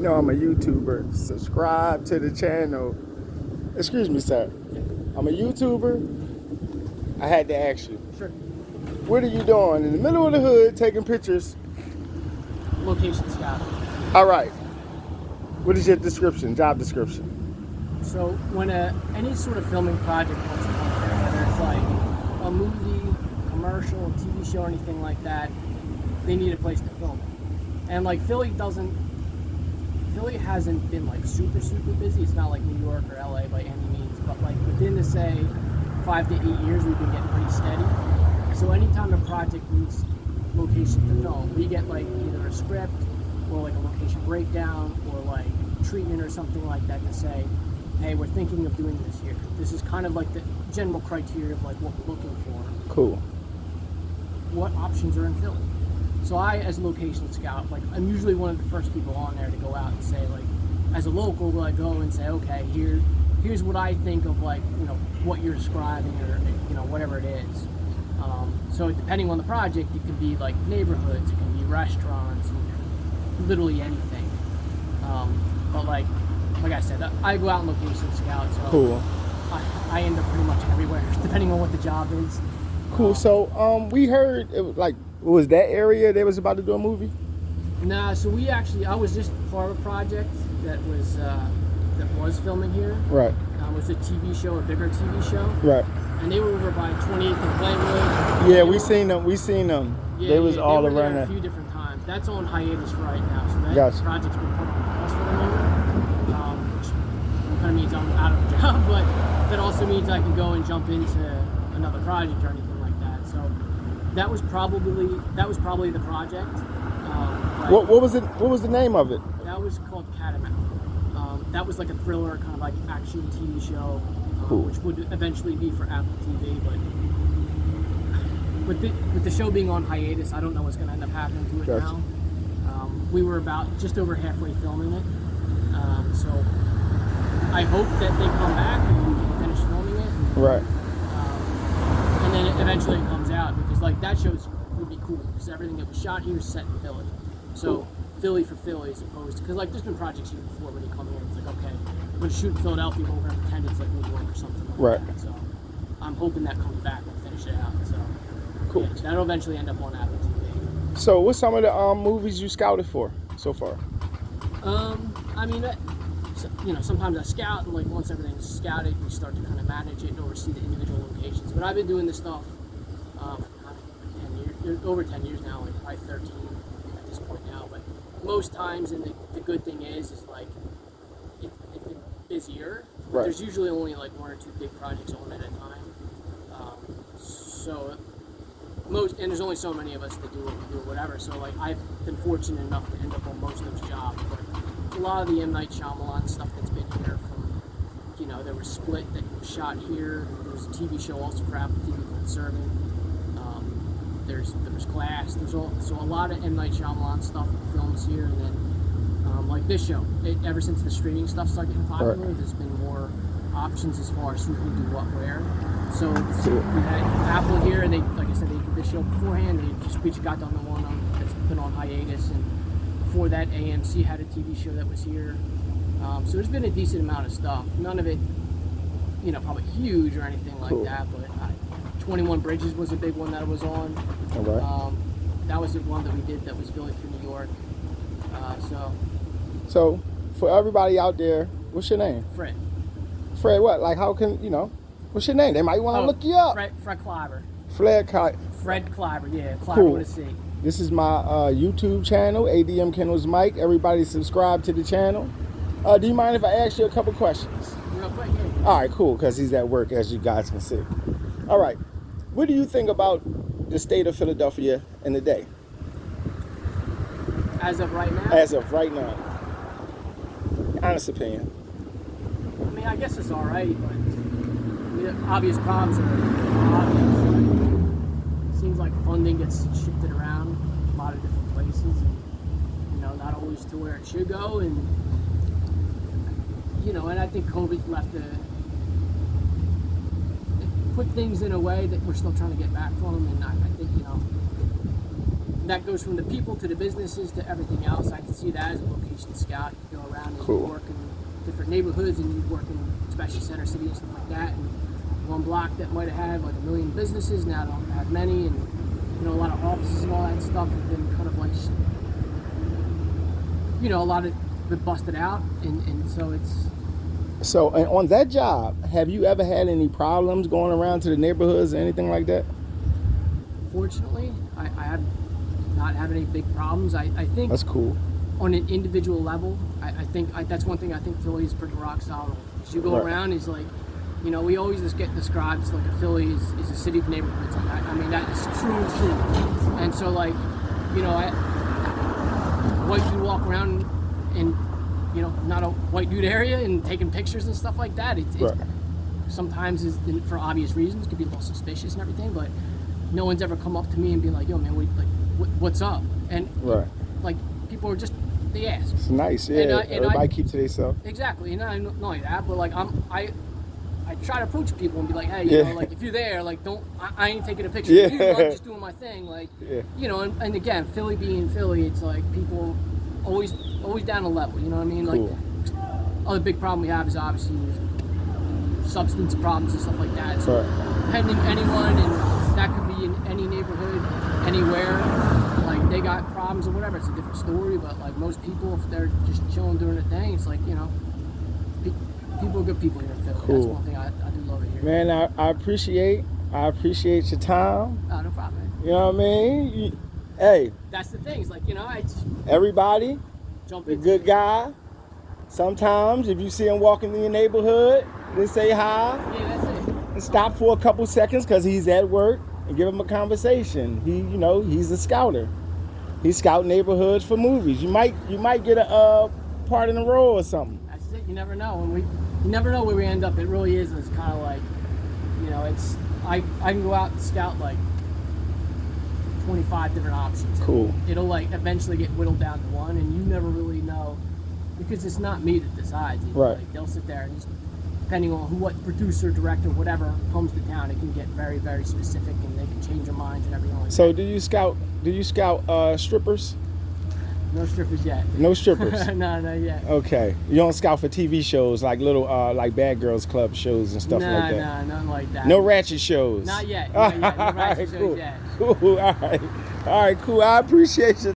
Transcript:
know I'm a YouTuber. Subscribe to the channel. Excuse me, sir. I'm a YouTuber. I had to ask you. Sure. What are you doing in the middle of the hood taking pictures? Location scout. All right. What is your description, job description? So when any sort of filming project wants to come here, whether it's like a movie, commercial, TV show, or anything like that, they need a place to film it. And like Philly hasn't been like super busy. It's not like New York or LA by any means, but like within the say 5 to 8 years, we've been getting pretty steady. So anytime a project needs location to film, we get like either a script or like a location breakdown or like treatment or something like that to say, hey, we're thinking of doing this here. This is kind of like the general criteria of like what we're looking for. Cool. What options are in Philly? So I, as a location scout, like I'm usually one of the first people on there to go out and say, like, as a local, will I go and say, okay, here's what I think of, like, you know, what you're describing or, you know, whatever it is. So depending on the project, it can be like neighborhoods, it can be restaurants, and literally anything. But like I said, I go out and location scout, so Cool. I end up pretty much everywhere, depending on what the job is. Cool. So we heard it was like, was that area they was about to do a movie? Nah, so I was just part of a project that was filming here. Right. It was a TV show, a bigger TV show. Right. And they were over by 28th and Glenwood. Yeah, we seen them. Yeah, they was all they were around there that. a few different times. That's on hiatus right now, so that Gotcha. project's been put on pause for the moment. Which kind of means I'm out of a job, but that also means I can go and jump into another project or anything like that. So that was probably the project. What was it? What was the name of it? That was called Catamount. That was like a thriller, kind of like action TV show, Cool. which would eventually be for Apple TV. But with the show being on hiatus, I don't know what's going to end up happening to it Gotcha. now. We were about just over halfway filming it, so I hope that they come back and we can finish filming it. Right. And then eventually it comes out, because like that would be cool because everything that was shot here is set in Philly. So Cool. Philly for Philly, as opposed to, because like there's been projects here before when you come here, it's like, okay, we're going to shoot in Philadelphia, but we're going to pretend it's like New York or something like Right. that. So I'm hoping that comes back and finish it out. So Cool. yeah, that'll eventually end up on Apple TV. So what's some of the movies you scouted for so far? I mean, you know, sometimes I scout, and like once everything's scouted, we start to kind of manage it and oversee the individual locations. But I've been doing this stuff for 10 years, over 10 years now, like probably 13 at this point now. But most times, and the good thing is like it's been busier. Right. There's usually only like 1 or 2 big projects on at a time. And there's only so many of us that do what we do or whatever. So like I've been fortunate enough to end up on most of those jobs. But a lot of the M. Night Shyamalan stuff that's been here from, you know, there was Split that was shot here. There was a TV show also for Apple TV called Servant. There was Glass. So a lot of M. Night Shyamalan stuff films here, and then like this show. Ever since the streaming stuff started getting popular, Right. There's been more options as far as who can do what where. So we had Apple here, and they, like I said, they did this show beforehand. We just got done the one that's been on hiatus, and before that, AMC had a TV show that was here. So there's been a decent amount of stuff. None of it, you know, probably huge or anything like Cool. that, but 21 Bridges was a big one that I was on. All right. That was the one that we did that was Philly for New York. So for everybody out there, what's your name? Fred. Fred what? Like how can, you know, what's your name? They might want to look you up. Fred Kleiber. Fred Kleiber, yeah. Kleiber Cool. with a C. This is my YouTube channel, ADM Kennels Mike. Everybody subscribe to the channel. Do you mind if I ask you a couple questions? Real quick, yeah. All right, cool, because he's at work, as you guys can see. All right. What do you think about the state of Philadelphia in the day? As of right now? As of right now. Honest opinion. I mean, I guess it's all right, but I mean, the obvious problems are obvious. It seems like funding gets shifted around a lot of different places, and you know, not always to where it should go. And you know, and I think COVID put things in a way that we're still trying to get back from. And I think, you know, that goes from the people to the businesses to everything else. I can see that as a location scout. You feel around and Cool. you work in different neighborhoods and you work in especially Center City and stuff like that. And one block that might have had like 1 million businesses now don't have many, and a lot of offices and all that stuff have been kind of like, a lot of been busted out, and so it's. So, and on that job, have you ever had any problems going around to the neighborhoods or anything like that? Fortunately, I have not had any big problems. I think That's cool. on an individual level, I think that's one thing I think Philly is pretty rock solid. As you go Right. around, is like, we always just get described as like a Philly is a city of neighborhoods. I mean, that is true. And so like, white dude walk around in, not a white dude area and taking pictures and stuff like that. It's Right. sometimes is for obvious reasons could be a little suspicious and everything, but no one's ever come up to me and be like, "Yo, man, what's up?" And Right. like people are just they ask. It's nice. Yeah. And Everybody I- keep to themselves. Exactly, and I not only that, but like I try to approach people and be like, hey, Yeah. like if you're there, like I ain't taking a picture Yeah. of you. I'm just doing my thing, like, Yeah. And again, Philly being Philly, it's like people always down a level. You know what I mean? Cool. Like, other big problem we have is obviously substance problems and stuff like that. So Right. depending anyone, and that could be in any neighborhood, anywhere. Like they got problems or whatever. It's a different story. But like most people, if they're just chilling doing their thing, it's like people are good people here in Philly. Cool. That's one thing I do love it here. Man, I appreciate your time. No problem, man. You know what I mean? Hey, That's the thing. It's like I just everybody, jump a into good guy. Sometimes if you see him walking in your neighborhood, then say hi Yeah, that's it. and stop for a couple seconds because he's at work and give him a conversation. He's a scouter. He scout neighborhoods for movies. You might get a part in the role or something. That's it. You never know. You never know where we end up. It really is. It's kind of like, it's I can go out and scout like 25 different options. Cool. It'll like eventually get whittled down to one, and you never really know because it's not me that decides. Right. Like, they'll sit there and just depending on what producer, director, whatever comes to town, it can get very, very specific, and they can change their minds and everything like So that. do you scout strippers? No strippers yet. No strippers. No, not yet. Okay. You don't scout for TV shows like little like Bad Girls Club shows and stuff like that. Nah, nothing like that. No ratchet shows. Not yet. No ratchet shows cool. yet. Cool. All right. Cool. I appreciate you.